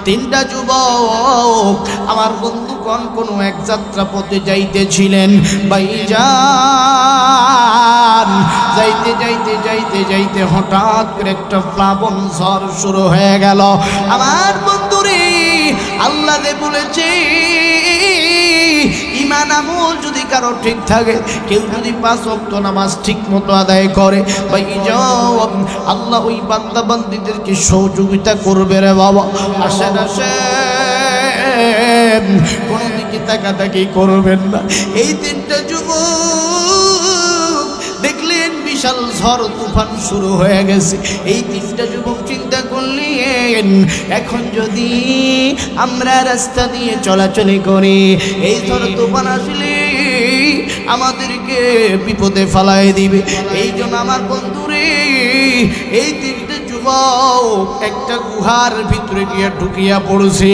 তিনটা যুবক আমার বন্ধুগণ কোন এক যাত্রা পথে যাইতেছিলেন। ভাইজান যাইতে যাইতে যাইতে যাইতে হঠাৎ করে একটা প্লাবন ঝড় শুরু হয়ে গেল। আমার বন্ধুরে আল্লাহ দে বলেছে ঈমান আমল যদি কারো ঠিক থাকে, কেউ যদি 5 ওয়াক্ত নামাজ ঠিক মতো আদায় করে, ভাইজান আল্লাহ ওই বান্দা বান্দীদেরকে সহযোগিতা করবে রে বাবা। আসেন আসেন, কোনো দিকে তাকাতাকি করবেন না। এই তিনটা যুবক দেখলেন বিশাল ঝড় তুফান শুরু হয়ে গেছে। এই তিনটা যুবক চিন্তা করলেন এখন যদি আমরা রাস্তা দিয়ে চলাচলি করি, এই ঝড় তুফান আসলে আমাদেরকে বিপদে ফেলায় দিবে। এই জন্য আমার বন্ধুরে এই তিনটা যুবক একটা গুহার ভিতরে গিয়ে ঢুকিয়া পড়ছে।